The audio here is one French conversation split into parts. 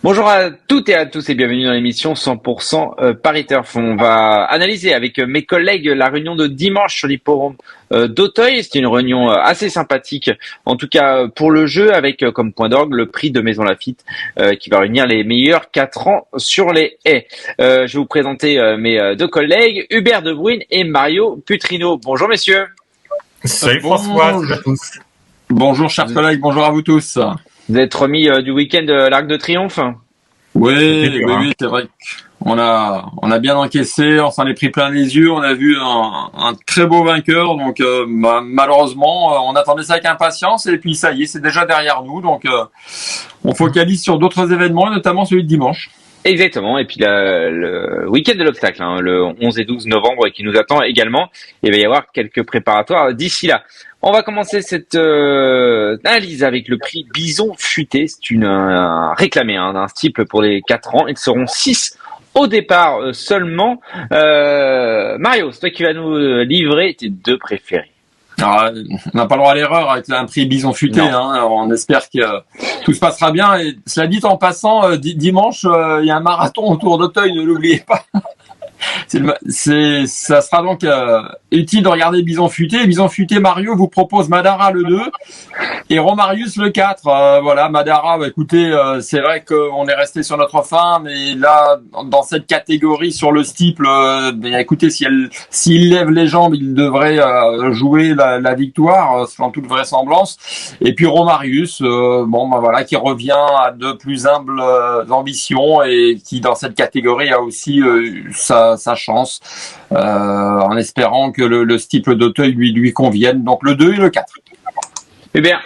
Bonjour à toutes et à tous et bienvenue dans l'émission 100% Paris Turf. On va analyser avec mes collègues la réunion de dimanche sur l'hippodrome d'Auteuil. C'était une réunion assez sympathique, en tout cas pour le jeu, avec comme point d'orgue le prix de Maison Lafitte qui va réunir les meilleurs 4 ans sur les haies. Je vais vous présenter mes deux collègues, Hubert De Bruyne et Mario Putrino. Bonjour messieurs. Salut François, salut à tous. Bonjour chers collègues, bonjour à vous tous. Vous êtes remis du week-end de l'Arc de Triomphe? Oui, c'est vrai qu'on a bien encaissé, on s'en est pris plein les yeux, on a vu un très beau vainqueur, donc malheureusement on attendait ça avec impatience et puis ça y est, c'est déjà derrière nous, donc on focalise sur d'autres événements, notamment celui de dimanche. Exactement, et puis le week-end de l'obstacle, le 11 et 12 novembre qui nous attend également, il va y avoir quelques préparatoires d'ici là. On va commencer cette analyse avec le prix Bison Futé. C'est réclamé d'un steeple pour les 4 ans. Ils seront 6 au départ seulement. Mario, c'est toi qui vas nous livrer tes deux préférés. Alors, on n'a pas le droit à l'erreur avec un prix Bison Futé. On espère que tout se passera bien. Et cela dit en passant, dimanche, il y a un marathon autour d'Auteuil, ne l'oubliez pas. Ça sera donc utile de regarder Bison Futé. Bison Futé, Mario vous propose Madara le 2 et Romarius le 4. Voilà, Madara, écoutez, c'est vrai qu'on est resté sur notre fin, mais là, dans cette catégorie sur le steeple, écoutez, s'il lève les jambes, il devrait jouer la victoire, selon toute vraisemblance. Et puis Romarius, voilà, qui revient à de plus humbles ambitions et qui, dans cette catégorie, a aussi sa chance, en espérant que le steeple d'Auteuil lui convienne. Donc le 2 et le 4. Hubert.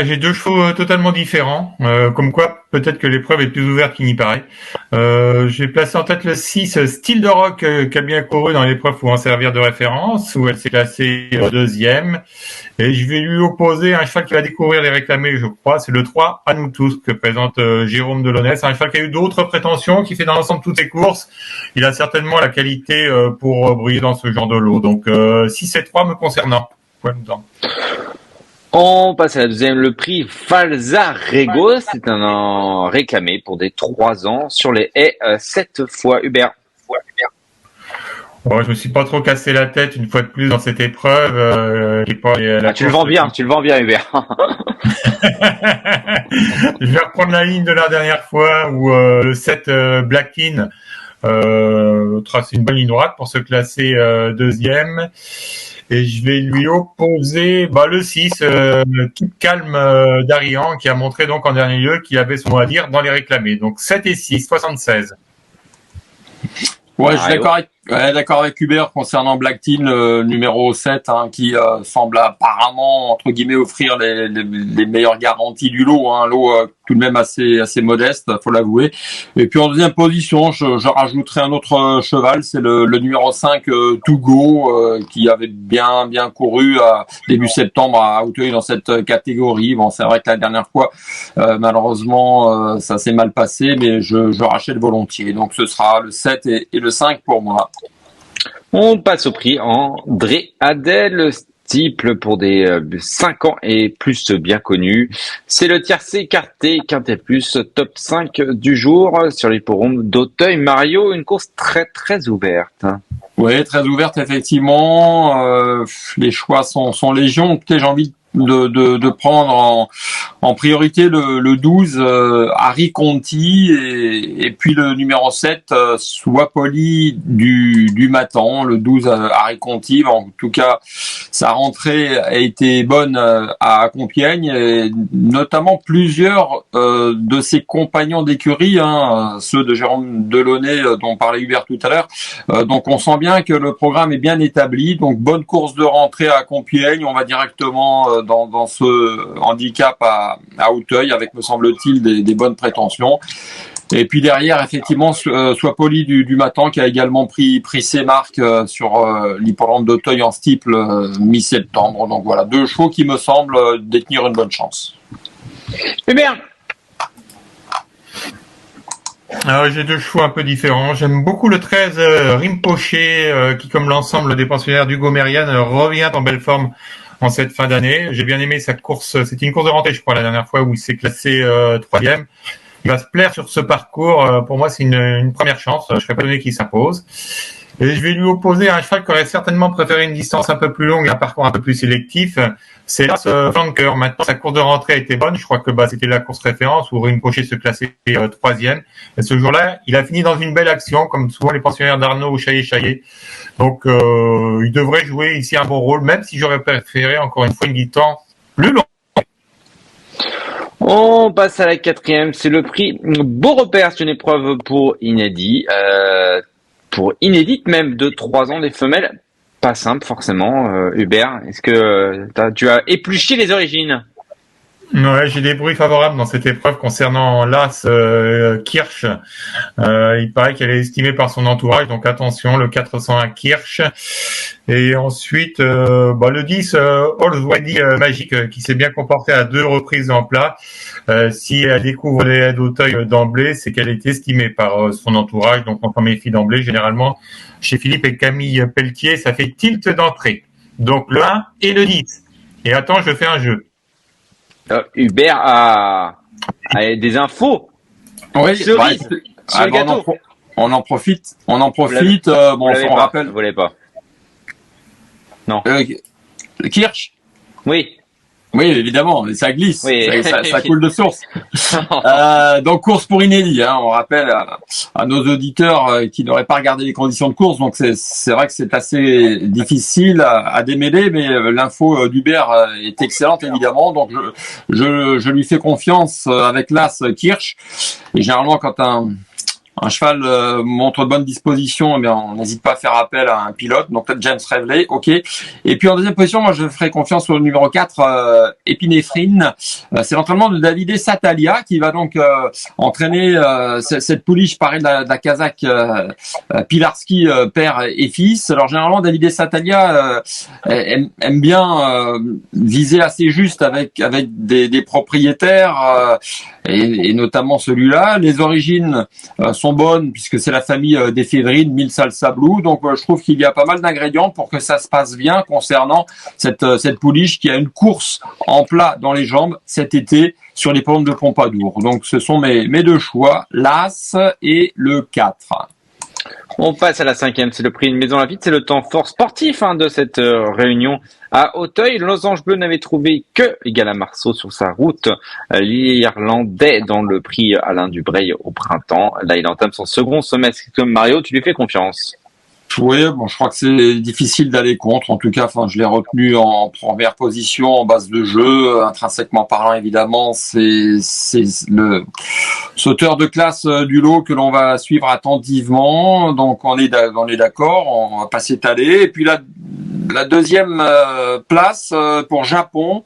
J'ai deux chevaux totalement différents, comme quoi peut-être que l'épreuve est plus ouverte qu'il n'y paraît. J'ai placé en tête le 6 Style de Rock qui a bien couru dans l'épreuve pour en servir de référence, où elle s'est classée deuxième. Et je vais lui opposer un cheval qui va découvrir les réclamés, je crois, c'est le 3 À nous tous que présente Jérôme Delaunay. C'est un cheval qui a eu d'autres prétentions, qui fait dans l'ensemble toutes ses courses. Il a certainement la qualité pour briller dans ce genre de lot. Donc 6 et 3 me concernant. On passe à la deuxième, le prix Falzarego. C'est un réclamé pour des 3 ans sur les haies 7 fois. Hubert. Je me suis pas trop cassé la tête une fois de plus dans cette épreuve. Tu le vends bien, Hubert. Je vais reprendre la ligne de la dernière fois où le 7 Blackin trace une bonne ligne droite pour se classer deuxième. Et je vais lui opposer le 6, Keep Calm d'Arian, qui a montré donc en dernier lieu qu'il avait son mot à dire dans les réclamés. Donc 7 et 6, 76. Ouais, je suis d'accord avec Hubert concernant Blackteen, numéro 7, qui semble apparemment, entre guillemets, offrir les meilleures garanties du lot, un lot tout de même assez modeste, faut l'avouer. Et puis en deuxième position, je rajouterai un autre cheval, c'est le numéro 5, Togo, qui avait bien couru début septembre à Auteuil dans cette catégorie. Bon, c'est vrai que la dernière fois, malheureusement, ça s'est mal passé, mais je rachète volontiers. Donc ce sera le 7 et le 5 pour moi. On passe au prix André Adel, steeple pour des 5 ans et plus bien connu. C'est le tiercé écarté, quintet plus, top 5 du jour sur l'hippodrome d'Auteuil. Mario, une course très très ouverte. Oui, très ouverte effectivement. Les choix sont légion. Écoutez, j'ai envie de prendre en priorité le 12 Harry Conti et puis le numéro 7 Swapoli du Matan, le 12 Harry Conti. En tout cas, sa rentrée a été bonne à Compiègne et notamment plusieurs de ses compagnons d'écurie, ceux de Jérôme Delaunay dont parlait Hubert tout à l'heure. Donc on sent bien que le programme est bien établi. Donc bonne course de rentrée à Compiègne, on va directement dans ce handicap à Auteuil avec, me semble-t-il, des bonnes prétentions. Et puis derrière, effectivement, Swapoli du Matan qui a également pris ses marques sur l'hippodrome d'Auteuil en steeple mi-septembre. Donc voilà, deux chevaux qui me semblent détenir une bonne chance. Eh bien, Alors, j'ai deux chevaux un peu différents. J'aime beaucoup le 13 Rimpoche qui, comme l'ensemble des pensionnaires d'Hugo Mériane, revient en belle forme en cette fin d'année. J'ai bien aimé sa course. C'était une course de rentrée, je crois, la dernière fois où il s'est classé troisième. il va se plaire sur ce parcours. Pour moi, c'est une première chance. Je serais pas donné qu'il s'impose. Et je vais lui opposer un cheval qui aurait certainement préféré une distance un peu plus longue et un parcours un peu plus sélectif. C'est là Flanker. Maintenant, sa course de rentrée a été bonne. Je crois que c'était la course référence où Rinpoché se classait troisième. Et ce jour-là, il a fini dans une belle action, comme souvent les pensionnaires d'Arnaud ou Chaillé. Donc, il devrait jouer ici un bon rôle, même si j'aurais préféré, encore une fois, une distance plus longue. On passe à la quatrième, c'est le prix Beau Repère, c'est une épreuve pour inédit, pour inédite même de 3 ans des femelles. Pas simple forcément, Hubert. Est-ce que tu as épluché les origines? Ouais, j'ai des bruits favorables dans cette épreuve concernant l'As Kirsch. Il paraît qu'elle est estimée par son entourage, donc attention, le 401 Kirsch. Et ensuite, le 10 Allswady Magique, qui s'est bien comporté à 2 reprises en plat. Si elle découvre les haies d'Auteuil d'emblée, c'est qu'elle est estimée par son entourage, donc on s'en méfie d'emblée. Généralement, chez Philippe et Camille Pelletier, ça fait tilt d'entrée. Donc le 1 et le 10. Et attends, je fais un jeu. Hubert a des infos. Oui, Cerise sur le gâteau. On en profite. On rappelle. Vous l'avez pas. Non. Kirsch. Oui. Oui, évidemment, ça glisse, oui. ça coule de source. Donc course pour inédit, on rappelle à nos auditeurs qui n'auraient pas regardé les conditions de course. Donc c'est vrai que c'est assez difficile à démêler, mais l'info d'Hubert est excellente évidemment. Donc je lui fais confiance avec l'As Kirsch. Et généralement quand un cheval montre de bonne disposition, eh bien, on n'hésite pas à faire appel à un pilote, donc peut-être James Reveley, ok. Et puis en deuxième position, moi je ferai confiance au numéro 4, Épinéphrine. C'est l'entraînement de Davide Satalia qui va donc entraîner cette pouliche parée de la Kazakh Pilarski, père et fils. Alors généralement Davide Satalia aime bien viser assez juste avec des propriétaires et notamment celui-là. Les origines sont bonnes puisque c'est la famille des Févrines, Mille Salsa Blue. Donc je trouve qu'il y a pas mal d'ingrédients pour que ça se passe bien concernant cette pouliche qui a une course en plat dans les jambes cet été sur les pommes de Pompadour. Donc ce sont mes 2 choix, l'As et le 4. On passe à la 5e, c'est le prix Une Maison Lafitte, c'est le temps fort sportif de cette réunion à Auteuil. Le Losange Bleu n'avait trouvé que Gala Marceau sur sa route. L'Irlandais dans le prix Alain Dubreuil au printemps. Là, il entame son second semestre. Comme Mario, tu lui fais confiance? Oui, je crois que c'est difficile d'aller contre. En tout cas, je l'ai retenu en première position en base de jeu. Intrinsèquement parlant, évidemment, c'est le sauteur de classe du lot que l'on va suivre attentivement. Donc, on est d'accord. On va pas s'étaler. Et puis la deuxième place pour Japon.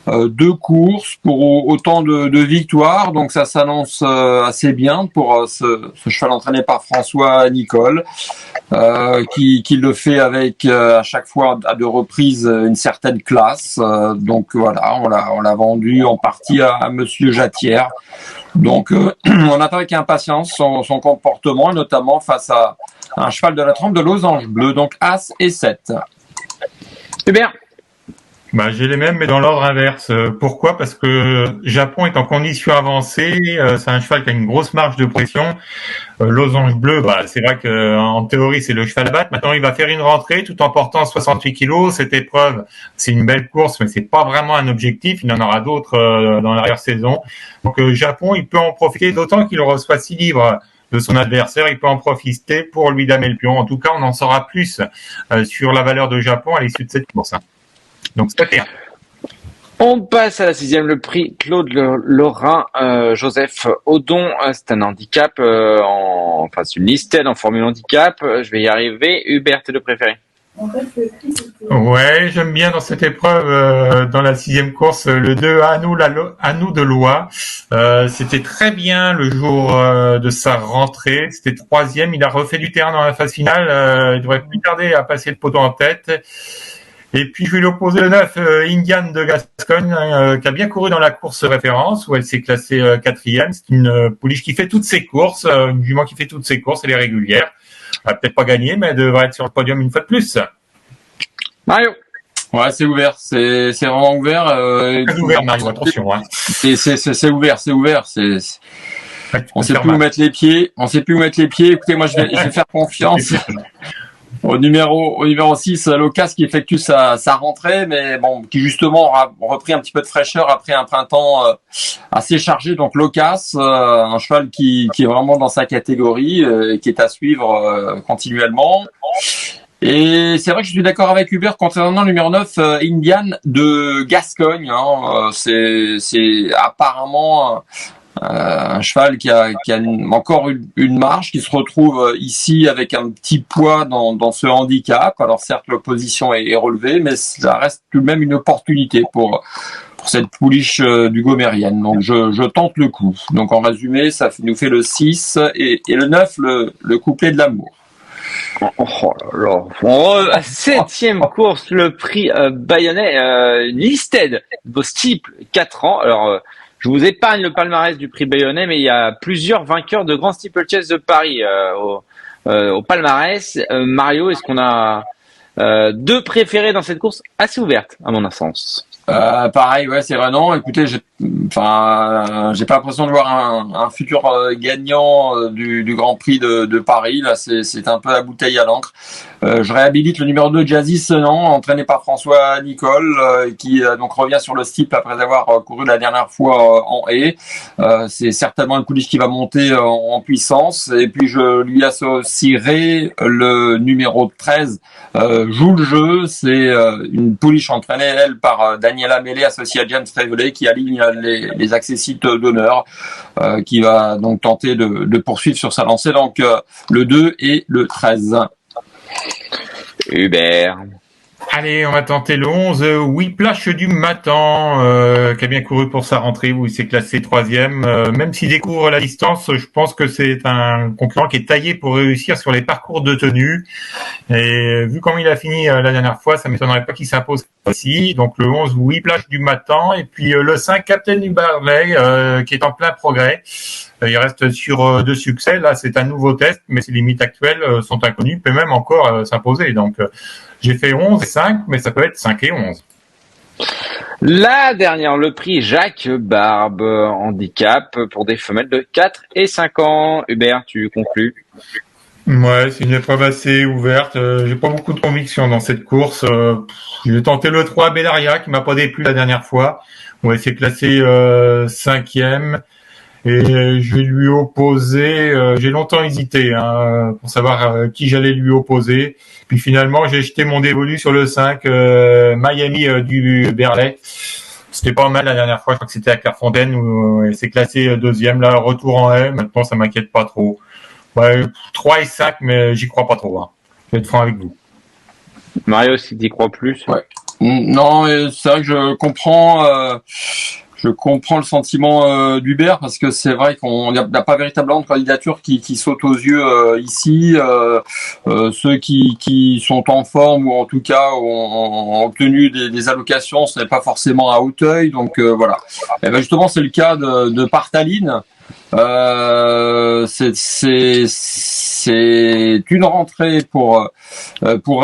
2 courses pour autant de victoires, donc ça s'annonce assez bien pour ce cheval entraîné par François Nicole, qui le fait avec à chaque fois à 2 reprises une certaine classe. Donc voilà, on l'a vendu en partie à Monsieur Jatière. Donc on attend avec impatience son comportement, notamment face à un cheval de la trempe de Losange Bleu, donc As et 7. Hubert? J'ai les mêmes, mais dans l'ordre inverse. Pourquoi? Parce que Japon est en condition avancée. C'est un cheval qui a une grosse marge de pression. Losange Bleu, c'est vrai que en théorie c'est le cheval à battre. Maintenant, il va faire une rentrée tout en portant 68 kilos. Cette épreuve, c'est une belle course, mais c'est pas vraiment un objectif. Il en aura d'autres dans l'arrière-saison. Donc Japon, il peut en profiter, d'autant qu'il reçoit 6 livres de son adversaire, il peut en profiter pour lui damer le pion. En tout cas, on en saura plus sur la valeur de Japon à l'issue de cette course. Donc c'est clair. On passe à la 6e, le prix Claude Lorrain, Joseph Audon. C'est un handicap, c'est une listed en formule handicap. Je vais y arriver. Hubert, t'es le préféré? Ouais, j'aime bien dans cette épreuve, dans la 6e course, le 2 à nous de Loie. C'était très bien le jour de sa rentrée. C'était 3e. Il a refait du terrain dans la phase finale. Il devrait plus tarder à passer le poteau en tête. Et puis, je vais lui opposer le 9, Indian de Gascogne, qui a bien couru dans la course référence, où elle s'est classée 4e. C'est une pouliche qui fait toutes ses courses, une jument qui fait toutes ses courses, elle est régulière. Elle va peut-être pas gagner, mais elle devrait être sur le podium une fois de plus. Mario? Ouais, c'est ouvert, c'est vraiment ouvert. Très ouvert, Mario, attention. C'est ouvert, On sait plus où mettre les pieds. Écoutez, moi, je vais faire confiance au numéro 6, Locas, qui effectue sa rentrée, mais bon, qui justement aura repris un petit peu de fraîcheur après un printemps assez chargé. Donc Locas, un cheval qui est vraiment dans sa catégorie, qui est à suivre continuellement. Et c'est vrai que je suis d'accord avec Hubert concernant le numéro 9, Indian de Gascogne. C'est apparemment un cheval qui a encore une marge, qui se retrouve ici avec un petit poids dans ce handicap. Alors certes, l'opposition est relevée, mais ça reste tout de même une opportunité pour cette pouliche dugomérienne. Donc je tente le coup. Donc en résumé, ça nous fait le 6 et le 9, le couplet de l'amour. Oh là là. Septième course, le prix Bayonnais, Listed, vos steeples, 4 ans. Alors, je vous épargne le palmarès du prix Bayonnais, mais il y a plusieurs vainqueurs de Grand Steeplechase de Paris au palmarès. Mario, est-ce qu'on a deux préférés dans cette course assez ouverte, à mon sens? Pareil, ouais, c'est vrai. Non, écoutez, j'ai pas l'impression de voir un futur gagnant du Grand Prix de Paris. Là, c'est un peu la bouteille à l'encre. Je réhabilite le numéro 2, Jazzy Senan, entraîné par François Nicole, qui donc revient sur le steeple après avoir couru la dernière fois en haie. C'est certainement une pouliche qui va monter en puissance. Et puis je lui associerai le numéro 13, Joue le jeu. C'est une pouliche entraînée, elle, par Daniela Mellet, associée à James Trevelay, qui aligne les accessites d'honneur, qui va donc tenter de poursuivre sur sa lancée. Donc le 2 et le 13. Hubert. Allez, on va tenter le 11, Whiplash du Matan, qui a bien couru pour sa rentrée, où il s'est classé 3e. Même s'il découvre la distance, je pense que c'est un concurrent qui est taillé pour réussir sur les parcours de tenue. Et vu comment il a fini la dernière fois, ça m'étonnerait pas qu'il s'impose ici. Donc le 11, Whiplash du Matan, et puis le 5, Captain du Barley, qui est en plein progrès. Il reste sur 2 succès. Là, c'est un nouveau test, mais ses limites actuelles sont inconnues. Il peut même encore s'imposer. Donc, j'ai fait 11 et 5, mais ça peut être 5 et 11. La dernière, le prix Jacques Barbe, handicap pour des femelles de 4 et 5 ans. Hubert, tu conclus? Ouais, c'est une épreuve assez ouverte. J'ai pas beaucoup de conviction dans cette course. J'ai tenté le 3, Bellaria, qui m'a pas déplu la dernière fois. Ouais, c'est classé 5e. Et je vais lui opposer, j'ai longtemps hésité pour savoir qui j'allais lui opposer. Puis finalement, j'ai jeté mon dévolu sur le 5, Miami du Berlay. C'était pas mal la dernière fois, je crois que c'était à Clairefontaine où il s'est classé 2e. Là, retour en haie, maintenant ça m'inquiète pas trop. Ouais, 3 et 5, mais j'y crois pas trop. Je vais être franc avec vous. Mario, si tu y crois plus. Ouais. Non, c'est vrai que je comprends le sentiment d'Hubert, parce que c'est vrai qu'on n'a pas véritablement de candidature qui saute aux yeux ici. Ceux qui sont en forme, ou en tout cas ont obtenu des allocations, ce n'est pas forcément à Hauteuil. Donc voilà. Et ben justement, c'est le cas de Partaline. C'est une rentrée pour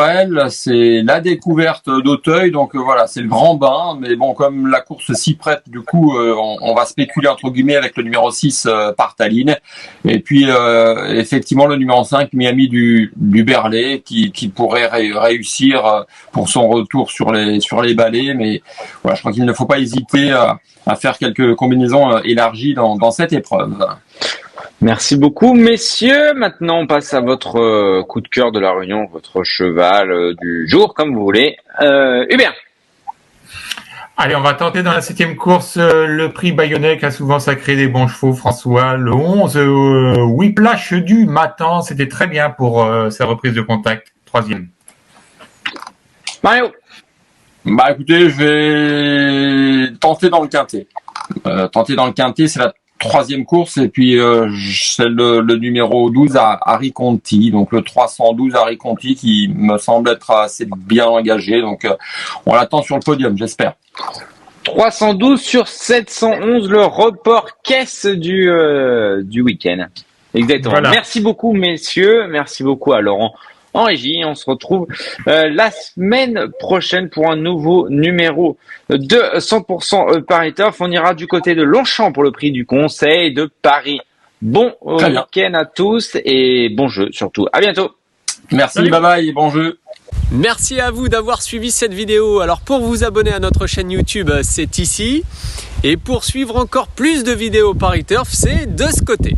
elle, c'est la découverte d'Auteuil, donc voilà, c'est le grand bain. Mais bon, comme la course s'y prête, du coup on va spéculer entre guillemets avec le numéro 6, Partaline, et puis effectivement le numéro 5, Miami du Berlay, qui pourrait réussir pour son retour sur les balais. Mais voilà, je crois qu'il ne faut pas hésiter à faire quelques combinaisons élargies dans cette épreuve. Merci beaucoup, messieurs. Maintenant, on passe à votre coup de cœur de la réunion, votre cheval du jour, comme vous voulez. Hubert. Allez, on va tenter dans la 7e course le prix Bayonnais, qui a souvent sacré des bons chevaux, François. Le 11, Whiplash du Matan, c'était très bien pour sa reprise de contact, 3e. Mario. Bah écoutez, je vais tenter dans le quintet. C'est la 3e course, et puis c'est le numéro 12 à Harry Conti, donc le 312 Harry Conti, qui me semble être assez bien engagé. Donc on l'attend sur le podium, j'espère. 312 sur 711, le report caisse du week-end. Exactement. Voilà. Merci beaucoup, messieurs. Merci beaucoup à Laurent en régie. On se retrouve la semaine prochaine pour un nouveau numéro de 100% Paris Turf. On ira du côté de Longchamp pour le prix du Conseil, de Paris Bon Très bien. week-end à tous et bon jeu surtout. À bientôt. Merci, Salut. bye bye et bon jeu. Merci à vous d'avoir suivi cette vidéo. Alors pour vous abonner à notre chaîne YouTube, c'est ici. Et pour suivre encore plus de vidéos Paris Turf, c'est de ce côté.